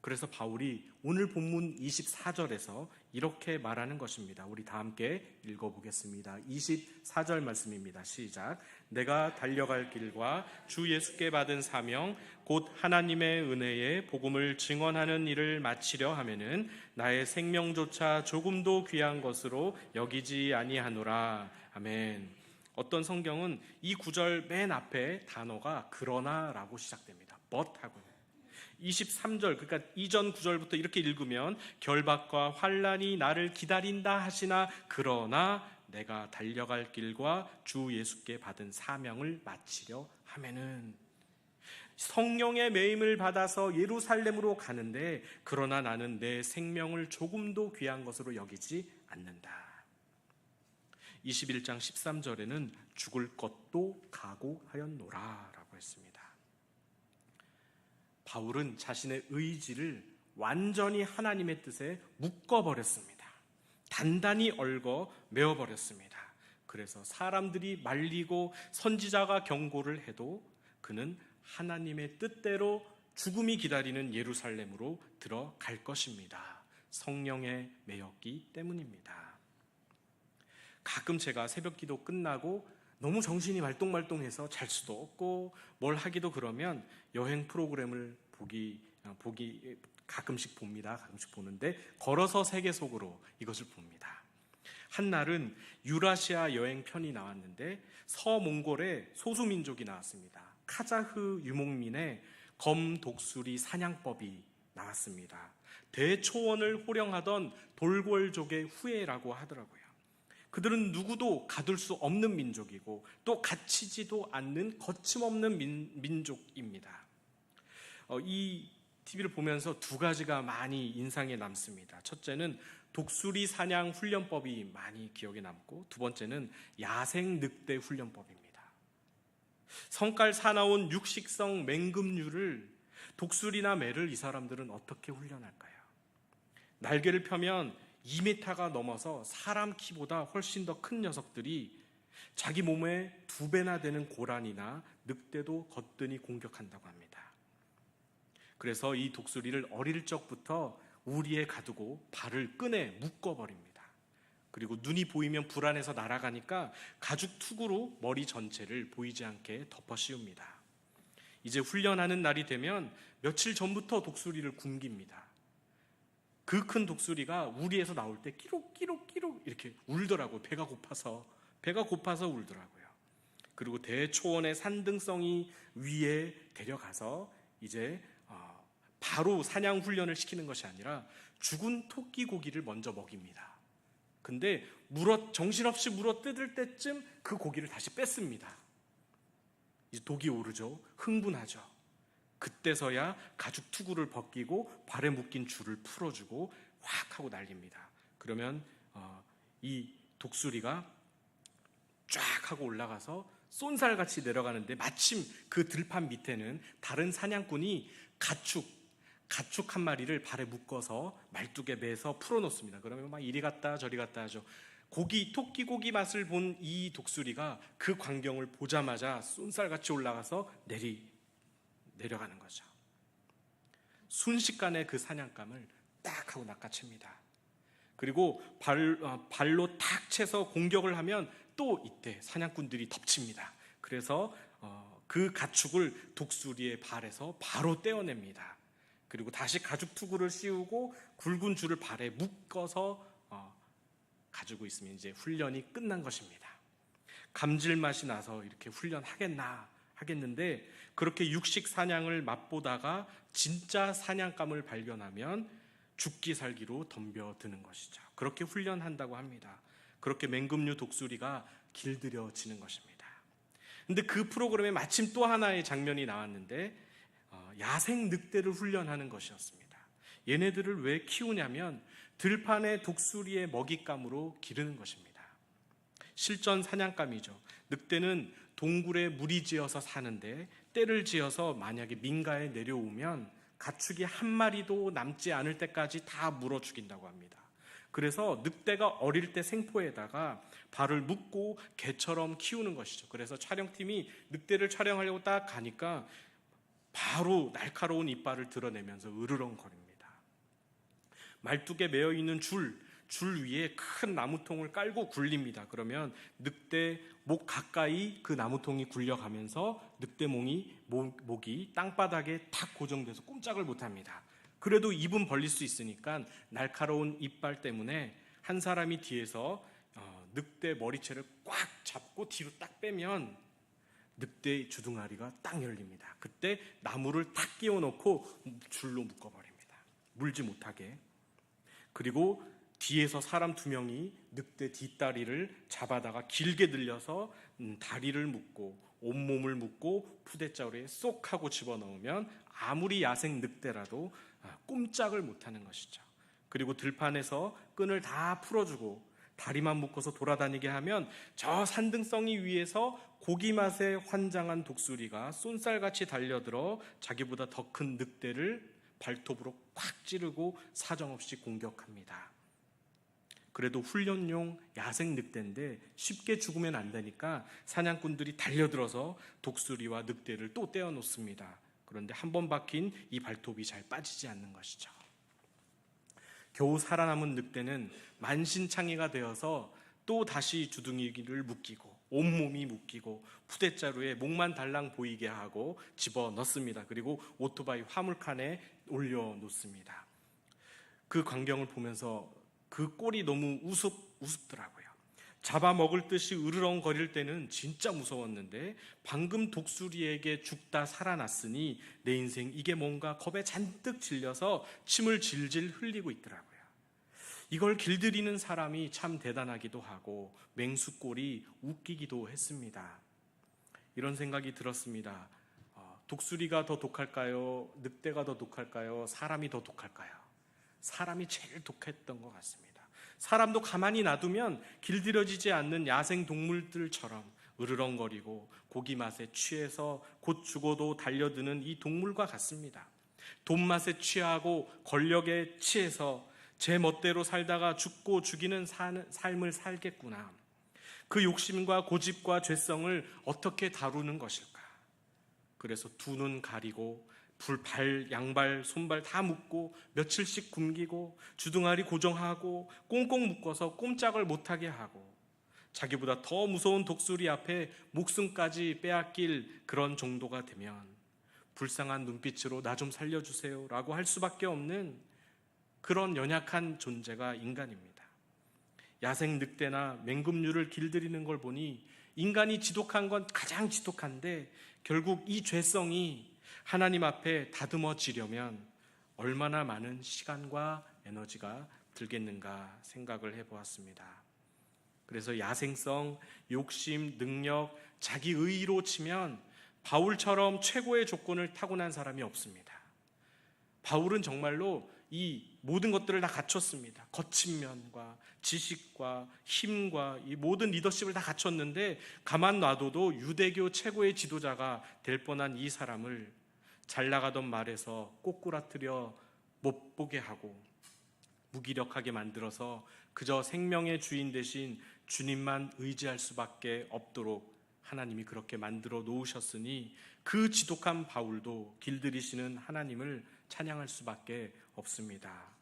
그래서 바울이 오늘 본문 24절에서 이렇게 말하는 것입니다. 우리 다 함께 읽어보겠습니다. 24절 말씀입니다. 시작. 내가 달려갈 길과 주 예수께 받은 사명 곧 하나님의 은혜의 복음을 증언하는 일을 마치려 하면은 나의 생명조차 조금도 귀한 것으로 여기지 아니하노라. 아멘. 어떤 성경은 이 구절 맨 앞에 단어가 그러나라고 시작됩니다. but 하고요. 23절, 그러니까 이전 구절부터 이렇게 읽으면 결박과 환난이 나를 기다린다 하시나 그러나 내가 달려갈 길과 주 예수께 받은 사명을 마치려 하면은, 성령의 매임을 받아서 예루살렘으로 가는데 그러나 나는 내 생명을 조금도 귀한 것으로 여기지 않는다. 21장 13절에는 죽을 것도 각오하였노라 라고 했습니다. 바울은 자신의 의지를 완전히 하나님의 뜻에 묶어버렸습니다. 단단히 얽어 메어버렸습니다. 그래서 사람들이 말리고 선지자가 경고를 해도 그는 하나님의 뜻대로 죽음이 기다리는 예루살렘으로 들어갈 것입니다. 성령에 매였기 때문입니다. 가끔 제가 새벽 기도 끝나고 너무 정신이 말똥말똥해서 잘 수도 없고 뭘 하기도 그러면 여행 프로그램을 보기 가끔씩 봅니다. 가끔씩 보는데 걸어서 세계 속으로 이것을 봅니다. 한날은 유라시아 여행 편이 나왔는데 서몽골의 소수민족이 나왔습니다. 카자흐 유목민의 검독수리 사냥법이 나왔습니다. 대초원을 호령하던 돌궐족의 후예라고 하더라고요. 그들은 누구도 가둘 수 없는 민족이고 또 갇히지도 않는 거침없는 민족입니다. 이 TV를 보면서 두 가지가 많이 인상에 남습니다. 첫째는 독수리 사냥 훈련법이 많이 기억에 남고, 두 번째는 야생 늑대 훈련법입니다. 성깔 사나운 육식성 맹금류를, 독수리나 매를 이 사람들은 어떻게 훈련할까요? 날개를 펴면 2m가 넘어서 사람 키보다 훨씬 더 큰 녀석들이 자기 몸에 2배나 되는 고란이나 늑대도 거뜬히 공격한다고 합니다. 그래서 이 독수리를 어릴 적부터 우리에 가두고 발을 끈에 묶어버립니다. 그리고 눈이 보이면 불안해서 날아가니까 가죽 투구로 머리 전체를 보이지 않게 덮어 씌웁니다. 이제 훈련하는 날이 되면 며칠 전부터 독수리를 굶깁니다. 그 큰 독수리가 우리에서 나올 때 끼룩끼룩끼룩 이렇게 울더라고요. 배가 고파서 울더라고요. 그리고 대초원의 산등성이 위에 데려가서 이제 바로 사냥 훈련을 시키는 것이 아니라 죽은 토끼 고기를 먼저 먹입니다. 근데 정신없이 물어뜯을 때쯤 그 고기를 다시 뺐습니다. 이제 독이 오르죠. 흥분하죠. 그때서야 가죽 투구를 벗기고 발에 묶인 줄을 풀어주고 확 하고 날립니다. 그러면 이 독수리가 쫙 하고 올라가서 쏜살같이 내려가는데 마침 그 들판 밑에는 다른 사냥꾼이 가축 한 마리를 발에 묶어서 말뚝에 매서 풀어놓습니다. 그러면 막 이리 갔다 저리 갔다 하죠. 토끼 고기 맛을 본 이 독수리가 그 광경을 보자마자 쏜살같이 올라가서 내려가는 거죠. 순식간에 그 사냥감을 딱 하고 낚아챕니다. 그리고 발로 탁 채서 공격을 하면 또 이때 사냥꾼들이 덮칩니다. 그래서 그 가축을 독수리의 발에서 바로 떼어냅니다. 그리고 다시 가죽 투구를 씌우고 굵은 줄을 발에 묶어서 가지고 있으면 이제 훈련이 끝난 것입니다. 감질맛이 나서 이렇게 하겠는데 그렇게 육식 사냥을 맛보다가 진짜 사냥감을 발견하면 죽기 살기로 덤벼드는 것이죠. 그렇게 훈련한다고 합니다. 그렇게 맹금류 독수리가 길들여지는 것입니다. 그런데 그 프로그램에 마침 또 하나의 장면이 나왔는데 야생 늑대를 훈련하는 것이었습니다. 얘네들을 왜 키우냐면 들판의 독수리의 먹잇감으로 기르는 것입니다. 실전 사냥감이죠. 늑대는 동굴에 무리지어서 사는데 때를 지어서 만약에 민가에 내려오면 가축이 한 마리도 남지 않을 때까지 다 물어 죽인다고 합니다. 그래서 늑대가 어릴 때 생포에다가 발을 묶고 개처럼 키우는 것이죠. 그래서 촬영팀이 늑대를 촬영하려고 딱 가니까 바로 날카로운 이빨을 드러내면서 으르렁거립니다. 말뚝에 매어 있는 줄 위에 큰 나무통을 깔고 굴립니다. 그러면 늑대 목 가까이 그 나무통이 굴려가면서 늑대 목이 땅바닥에 탁 고정돼서 꼼짝을 못합니다. 그래도 입은 벌릴 수 있으니까 날카로운 이빨 때문에 한 사람이 뒤에서 늑대 머리채를 꽉 잡고 뒤로 딱 빼면 늑대 주둥아리가 딱 열립니다. 그때 나무를 탁 끼워놓고 줄로 묶어버립니다. 물지 못하게. 그리고 뒤에서 사람 2명이 늑대 뒷다리를 잡아다가 길게 늘려서 다리를 묶고 온몸을 묶고 푸대자루에 쏙 하고 집어넣으면 아무리 야생 늑대라도 꼼짝을 못하는 것이죠. 그리고 들판에서 끈을 다 풀어주고 다리만 묶어서 돌아다니게 하면 저 산등성이 위에서 고기 맛에 환장한 독수리가 쏜살같이 달려들어 자기보다 더 큰 늑대를 발톱으로 꽉 찌르고 사정없이 공격합니다. 그래도 훈련용 야생 늑대인데 쉽게 죽으면 안 되니까 사냥꾼들이 달려들어서 독수리와 늑대를 또 떼어놓습니다. 그런데 한 번 박힌 이 발톱이 잘 빠지지 않는 것이죠. 겨우 살아남은 늑대는 만신창이가 되어서 또 다시 주둥이를 묶이고 온몸이 묶이고 푸대자루에 목만 달랑 보이게 하고 집어넣습니다. 그리고 오토바이 화물칸에 올려놓습니다. 그 광경을 보면서 그 꼴이 너무 우습더라고요. 잡아먹을 듯이 으르렁거릴 때는 진짜 무서웠는데 방금 독수리에게 죽다 살아났으니 내 인생 이게 뭔가 겁에 잔뜩 질려서 침을 질질 흘리고 있더라고요. 이걸 길들이는 사람이 참 대단하기도 하고 맹수꼴이 웃기기도 했습니다. 이런 생각이 들었습니다. 독수리가 더 독할까요? 늑대가 더 독할까요? 사람이 더 독할까요? 사람이 제일 독했던 것 같습니다. 사람도 가만히 놔두면 길들여지지 않는 야생 동물들처럼 으르렁거리고 고기 맛에 취해서 곧 죽어도 달려드는 이 동물과 같습니다. 돈 맛에 취하고 권력에 취해서 제 멋대로 살다가 죽고 죽이는 삶을 살겠구나. 그 욕심과 고집과 죄성을 어떻게 다루는 것일까? 그래서 두 눈 가리고 발, 양발, 손발 다 묶고 며칠씩 굶기고 주둥아리 고정하고 꽁꽁 묶어서 꼼짝을 못하게 하고 자기보다 더 무서운 독수리 앞에 목숨까지 빼앗길 그런 정도가 되면 불쌍한 눈빛으로 나 좀 살려주세요 라고 할 수밖에 없는 그런 연약한 존재가 인간입니다. 야생 늑대나 맹금류를 길들이는 걸 보니 인간이 지독한 건 가장 지독한데 결국 이 죄성이 하나님 앞에 다듬어지려면 얼마나 많은 시간과 에너지가 들겠는가 생각을 해보았습니다. 그래서 야생성, 욕심, 능력, 자기 의의로 치면 바울처럼 최고의 조건을 타고난 사람이 없습니다. 바울은 정말로 이 모든 것들을 다 갖췄습니다. 거친 면과 지식과 힘과 이 모든 리더십을 다 갖췄는데 가만 놔둬도 유대교 최고의 지도자가 될 뻔한 이 사람을 잘 나가던 말에서 꼬꾸라뜨려 못 보게 하고 무기력하게 만들어서 그저 생명의 주인 대신 주님만 의지할 수밖에 없도록 하나님이 그렇게 만들어 놓으셨으니 그 지독한 바울도 길들이시는 하나님을 찬양할 수밖에 없습니다.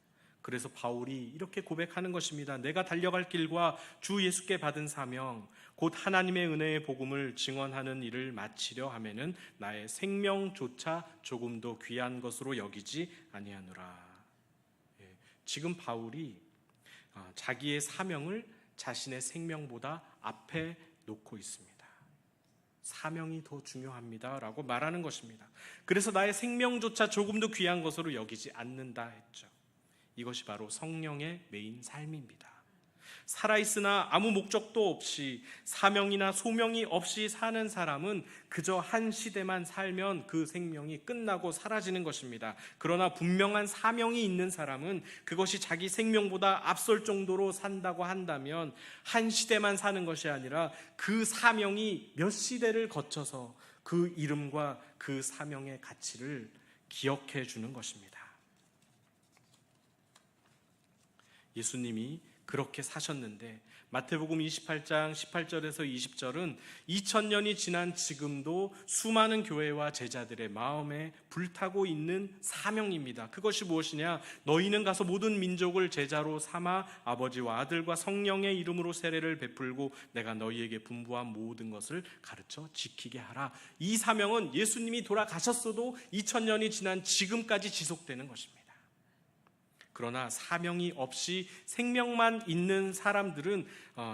그래서 바울이 이렇게 고백하는 것입니다. 내가 달려갈 길과 주 예수께 받은 사명 곧 하나님의 은혜의 복음을 증언하는 일을 마치려 하면은 나의 생명조차 조금도 귀한 것으로 여기지 아니하노라. 지금 바울이 자기의 사명을 자신의 생명보다 앞에 놓고 있습니다. 사명이 더 중요합니다 라고 말하는 것입니다. 그래서 나의 생명조차 조금도 귀한 것으로 여기지 않는다 했죠. 이것이 바로 성령의 메인 삶입니다. 살아있으나 아무 목적도 없이 사명이나 소명이 없이 사는 사람은 그저 한 시대만 살면 그 생명이 끝나고 사라지는 것입니다. 그러나 분명한 사명이 있는 사람은 그것이 자기 생명보다 앞설 정도로 산다고 한다면 한 시대만 사는 것이 아니라 그 사명이 몇 시대를 거쳐서 그 이름과 그 사명의 가치를 기억해 주는 것입니다. 예수님이 그렇게 사셨는데 마태복음 28장 18절에서 20절은 2000년이 지난 지금도 수많은 교회와 제자들의 마음에 불타고 있는 사명입니다. 그것이 무엇이냐? 너희는 가서 모든 민족을 제자로 삼아 아버지와 아들과 성령의 이름으로 세례를 베풀고 내가 너희에게 분부한 모든 것을 가르쳐 지키게 하라. 이 사명은 예수님이 돌아가셨어도 2000년이 지난 지금까지 지속되는 것입니다. 그러나 사명이 없이 생명만 있는 사람들은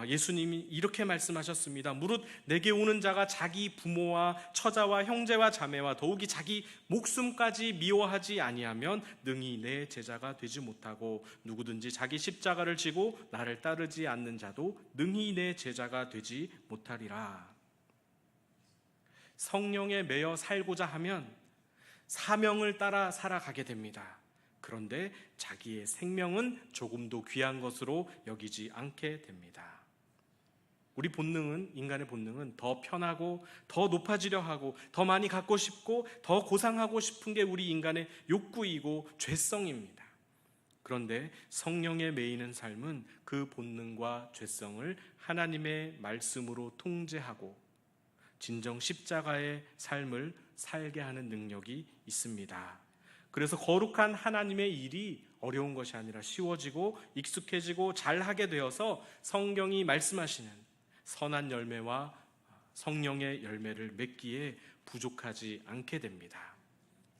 예수님이 이렇게 말씀하셨습니다. 무릇 내게 오는 자가 자기 부모와 처자와 형제와 자매와 더욱이 자기 목숨까지 미워하지 아니하면 능히 내 제자가 되지 못하고 누구든지 자기 십자가를 지고 나를 따르지 않는 자도 능히 내 제자가 되지 못하리라. 성령에 매여 살고자 하면 사명을 따라 살아가게 됩니다. 그런데 자기의 생명은 조금도 귀한 것으로 여기지 않게 됩니다. 우리 본능은, 인간의 본능은 더 편하고 더 높아지려 하고 더 많이 갖고 싶고 더 고상하고 싶은 게 우리 인간의 욕구이고 죄성입니다. 그런데 성령에 매이는 삶은 그 본능과 죄성을 하나님의 말씀으로 통제하고 진정 십자가의 삶을 살게 하는 능력이 있습니다. 그래서 거룩한 하나님의 일이 어려운 것이 아니라 쉬워지고 익숙해지고 잘하게 되어서 성경이 말씀하시는 선한 열매와 성령의 열매를 맺기에 부족하지 않게 됩니다.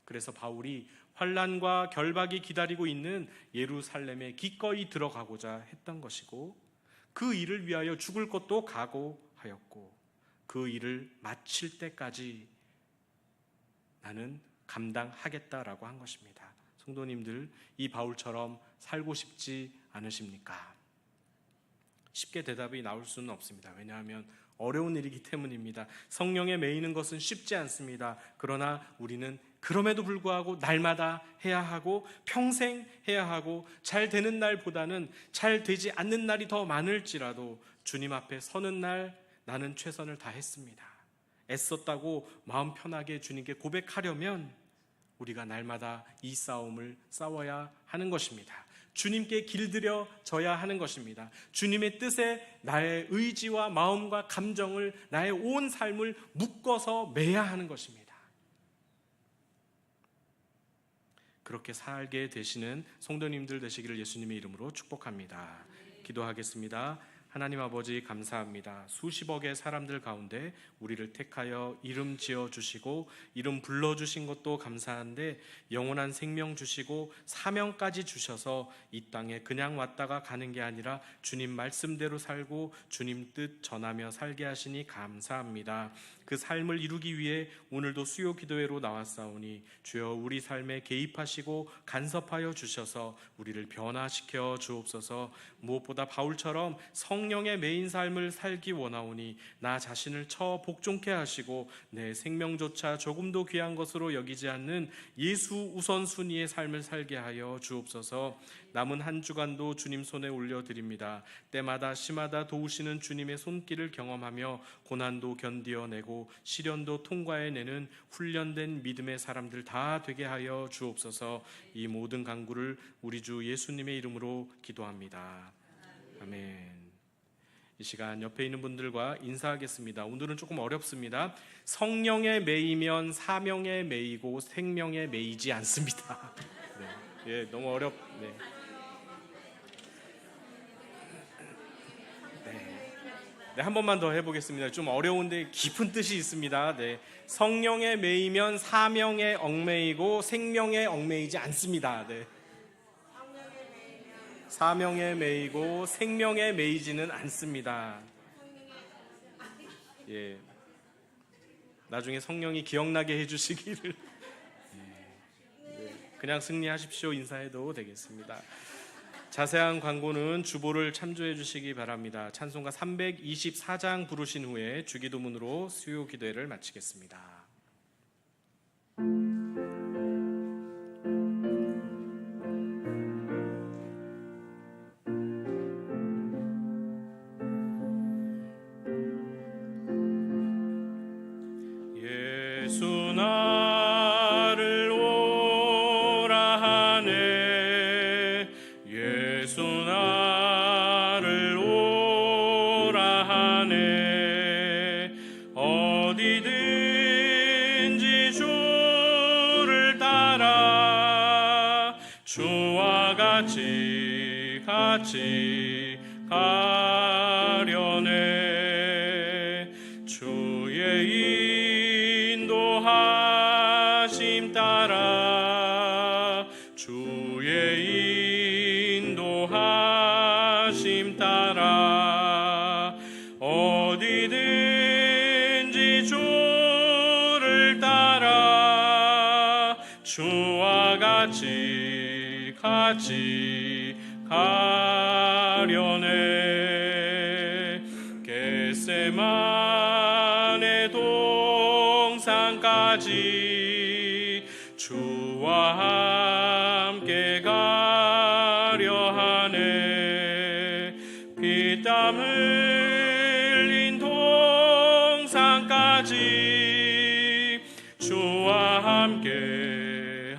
그래서 바울이 환난과 결박이 기다리고 있는 예루살렘에 기꺼이 들어가고자 했던 것이고 그 일을 위하여 죽을 것도 각오하였고 그 일을 마칠 때까지 나는 감당하겠다라고 한 것입니다. 성도님들, 이 바울처럼 살고 싶지 않으십니까? 쉽게 대답이 나올 수는 없습니다. 왜냐하면 어려운 일이기 때문입니다. 성령에 매이는 것은 쉽지 않습니다. 그러나 우리는 그럼에도 불구하고 날마다 해야 하고 평생 해야 하고 잘 되는 날보다는 잘 되지 않는 날이 더 많을지라도 주님 앞에 서는 날 나는 최선을 다했습니다. 애썼다고 마음 편하게 주님께 고백하려면 우리가 날마다 이 싸움을 싸워야 하는 것입니다. 주님께 길들여져야 하는 것입니다. 주님의 뜻에 나의 의지와 마음과 감정을, 나의 온 삶을 묶어서 매야 하는 것입니다. 그렇게 살게 되시는 성도님들 되시기를 예수님의 이름으로 축복합니다. 기도하겠습니다. 하나님 아버지 감사합니다. 수십억의 사람들 가운데 우리를 택하여 이름 지어주시고 이름 불러주신 것도 감사한데 영원한 생명 주시고 사명까지 주셔서 이 땅에 그냥 왔다가 가는 게 아니라 주님 말씀대로 살고 주님 뜻 전하며 살게 하시니 감사합니다. 그 삶을 이루기 위해 오늘도 수요 기도회로 나왔사오니 주여 우리 삶에 개입하시고 간섭하여 주셔서 우리를 변화시켜 주옵소서. 무엇보다 바울처럼 성령의 매인 삶을 살기 원하오니 나 자신을 처 복종케 하시고 내 생명조차 조금도 귀한 것으로 여기지 않는 예수 우선순위의 삶을 살게 하여 주옵소서. 남은 한 주간도 주님 손에 올려드립니다. 때마다 시마다 도우시는 주님의 손길을 경험하며 고난도 견디어내고 시련도 통과해내는 훈련된 믿음의 사람들 다 되게 하여 주옵소서. 이 모든 간구를 우리 주 예수님의 이름으로 기도합니다. 아멘. 이 시간 옆에 있는 분들과 인사하겠습니다. 오늘은 조금 어렵습니다. 성령에 매이면 사명에 매이고 생명에 매이지 않습니다. 네, 너무 네. 네, 한 번만 더 해보겠습니다. 좀 어려운데 깊은 뜻이 있습니다. 네, 성령에 매이면 사명에 얽매이고 생명에 얽매이지 않습니다. 네. 사명에 매이고 생명에 매이지는 않습니다. 예, 나중에 성령이 기억나게 해주시기를. 그냥 승리하십시오 인사해도 되겠습니다. 자세한 광고는 주보를 참조해 주시기 바랍니다. 찬송가 324장 부르신 후에 주기도문으로 수요 기도회를 마치겠습니다. 예수 나를 오라 하네 예수 나를 오라 하네 어디든지 주를 따라 주와 같이 가려네 주의 인도하심 따라 주의 인도하심 따라 어디든지 주를 따라 주와 같이 가려네. 겟세마네 동산까지 주와 함께 가려 하네. 피땀 흘린 동산까지 주와 함께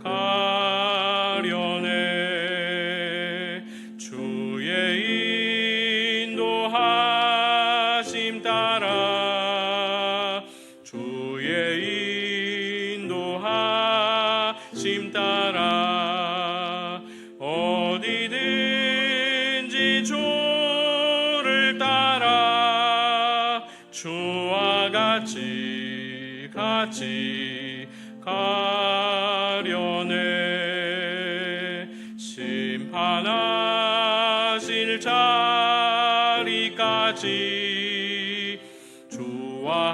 가려네. 주의 인도하심 따라 주의 인도하심 따라 어디든지 주를 따라 주와 같이 가려네. 심판하실 자리까지 주와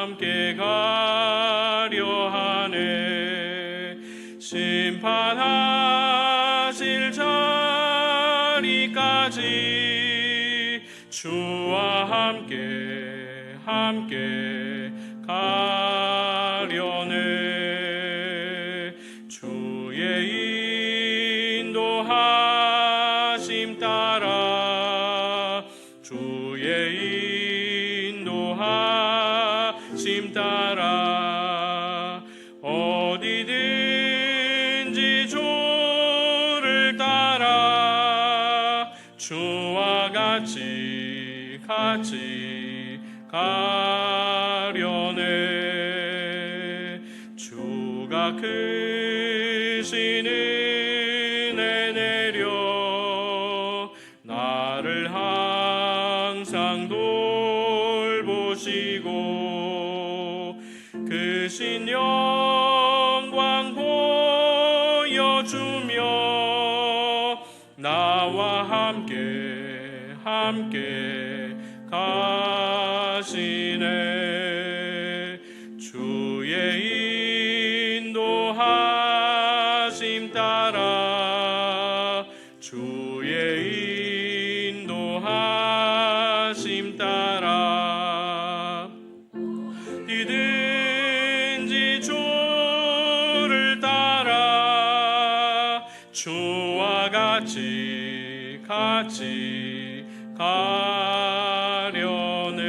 함께 가려 하네. 심판하실 자리까지 주와 함께 가려네. 주의 인도하심 따라 주의 인도하심 따라 어디든지 주를 따라 주와 같이 가려네. 주가 크신 은혜 내려 나를 항상 돌보시고 크신 영광 보여주며 나와 함께 가시네. 주의 인도하심 따라 주의 인도하심 따라 어디든지 주를 따라 주와 같이 가려네.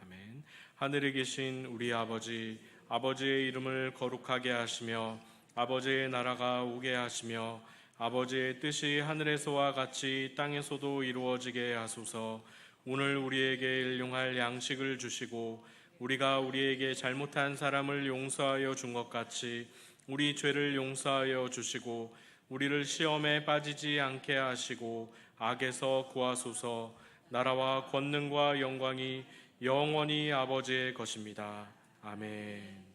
아멘. 하늘에 계신 우리 아버지, 아버지의 이름을 거룩하게 하시며 아버지의 나라가 오게 하시며 아버지의 뜻이 하늘에서와 같이 땅에서도 이루어지게 하소서. 오늘 우리에게 일용할 양식을 주시고 우리가 우리에게 잘못한 사람을 용서하여 준 것 같이 우리 죄를 용서하여 주시고 우리를 시험에 빠지지 않게 하시고 악에서 구하소서. 나라와 권능과 영광이 영원히 아버지의 것입니다. 아멘.